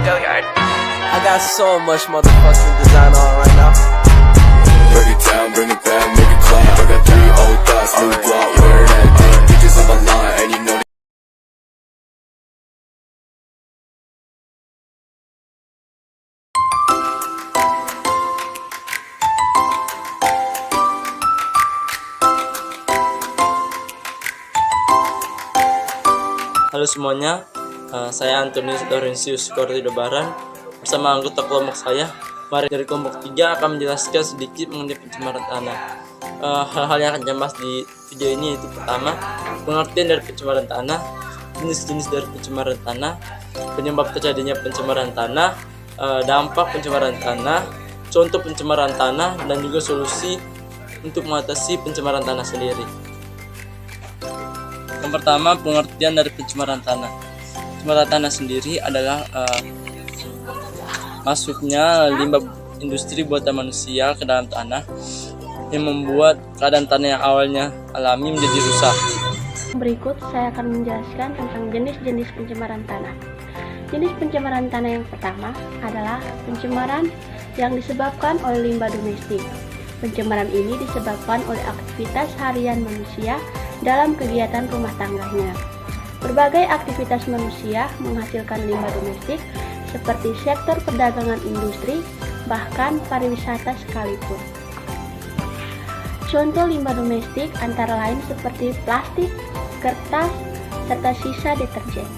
I got so much motherfucking design on right now. Break it down, bring it back, make it clap. I got 3 old thoughts, new block, where that day. Bitches on my line, and you know. Halo semuanya, saya Antonius Laurensius Kortidebaran bersama anggota kelompok saya. Mari dari kelompok 3 akan menjelaskan sedikit mengenai pencemaran tanah. Hal-hal yang akan dibahas di video ini yaitu pertama, pengertian dari pencemaran tanah, jenis-jenis dari pencemaran tanah, penyebab terjadinya pencemaran tanah, dampak pencemaran tanah, contoh pencemaran tanah, dan juga solusi untuk mengatasi pencemaran tanah sendiri. Yang pertama, pengertian dari pencemaran tanah. Pencemaran tanah sendiri adalah masuknya limbah industri buatan manusia ke dalam tanah yang membuat keadaan tanah yang awalnya alami menjadi rusak. Berikut saya akan menjelaskan tentang jenis-jenis pencemaran tanah. Jenis pencemaran tanah yang pertama adalah pencemaran yang disebabkan oleh limbah domestik. Pencemaran ini disebabkan oleh aktivitas harian manusia dalam kegiatan rumah tangganya. Berbagai aktivitas manusia menghasilkan limbah domestik seperti sektor perdagangan industri, bahkan pariwisata sekalipun. Contoh limbah domestik antara lain seperti plastik, kertas, serta sisa deterjen.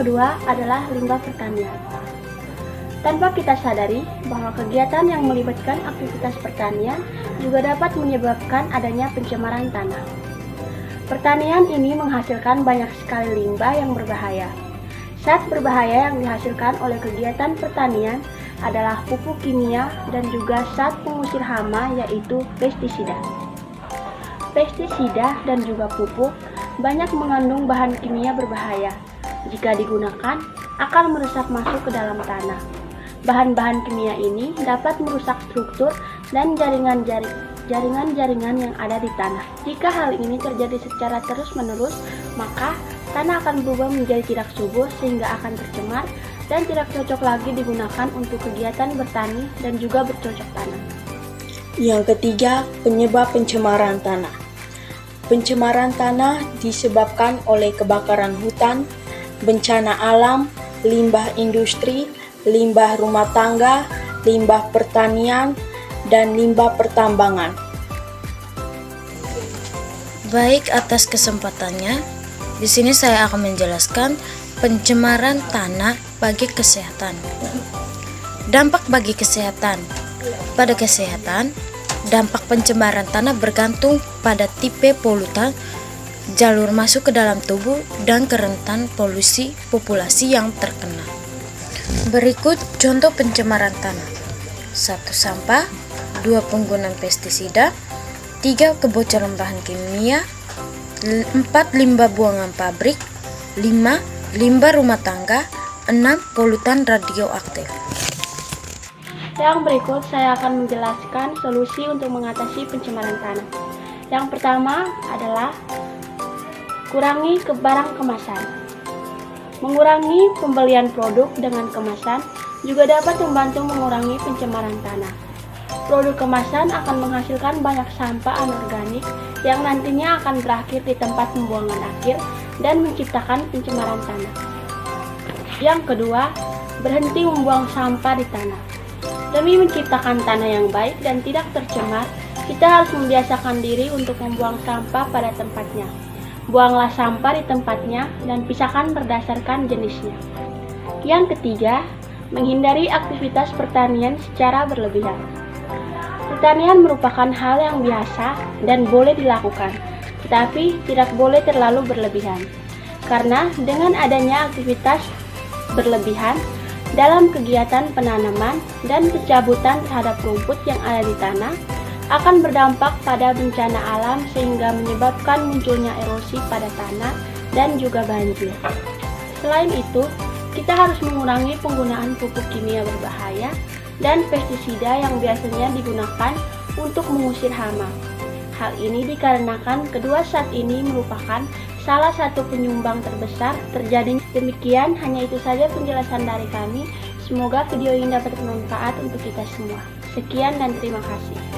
Kedua adalah limbah pertanian. Tanpa kita sadari bahwa kegiatan yang melibatkan aktivitas pertanian juga dapat menyebabkan adanya pencemaran tanah. Pertanian ini menghasilkan banyak sekali limbah yang berbahaya. Zat berbahaya yang dihasilkan oleh kegiatan pertanian adalah pupuk kimia dan juga zat pengusir hama yaitu pestisida. Pestisida dan juga pupuk banyak mengandung bahan kimia berbahaya. Jika digunakan, akan meresap masuk ke dalam tanah. Bahan-bahan kimia ini dapat merusak struktur dan jaringan-jaringan yang ada di tanah. Jika hal ini terjadi secara terus-menerus, maka tanah akan berubah menjadi tidak subur sehingga akan tercemar dan tidak cocok lagi digunakan untuk kegiatan bertani dan juga bercocok tanam. Yang ketiga, penyebab pencemaran tanah. Pencemaran tanah disebabkan oleh kebakaran hutan, bencana alam, limbah industri, limbah rumah tangga, limbah pertanian, dan limbah pertambangan. Baik, atas kesempatannya, di sini saya akan menjelaskan pencemaran tanah bagi kesehatan. Dampak bagi kesehatan. Pada kesehatan, dampak pencemaran tanah bergantung pada tipe polutan, jalur masuk ke dalam tubuh, dan kerentan polusi populasi yang terkena. Berikut contoh pencemaran tanah. 1. Sampah. 2. Penggunaan pestisida. 3. Kebocoran bahan kimia. 4. Limbah buangan pabrik. 5. Limbah rumah tangga. 6. Polutan radioaktif. Yang berikut saya akan menjelaskan solusi untuk mengatasi pencemaran tanah. Yang pertama adalah kurangi barang kemasan. Mengurangi pembelian produk dengan kemasan juga dapat membantu mengurangi pencemaran tanah. Produk kemasan akan menghasilkan banyak sampah anorganik yang nantinya akan berakhir di tempat pembuangan akhir dan menciptakan pencemaran tanah. Yang kedua, berhenti membuang sampah di tanah. Demi menciptakan tanah yang baik dan tidak tercemar, kita harus membiasakan diri untuk membuang sampah pada tempatnya. Buanglah sampah di tempatnya dan pisahkan berdasarkan jenisnya. Yang ketiga, menghindari aktivitas pertanian secara berlebihan. Pertanian merupakan hal yang biasa dan boleh dilakukan, tetapi tidak boleh terlalu berlebihan. Karena dengan adanya aktivitas berlebihan dalam kegiatan penanaman dan pencabutan terhadap rumput yang ada di tanah, akan berdampak pada bencana alam sehingga menyebabkan munculnya erosi pada tanah dan juga banjir. Selain itu, kita harus mengurangi penggunaan pupuk kimia berbahaya dan pestisida yang biasanya digunakan untuk mengusir hama. Hal ini dikarenakan kedua zat ini merupakan salah satu penyumbang terbesar terjadi. Demikian, hanya itu saja penjelasan dari kami. Semoga video ini dapat bermanfaat untuk kita semua. Sekian dan terima kasih.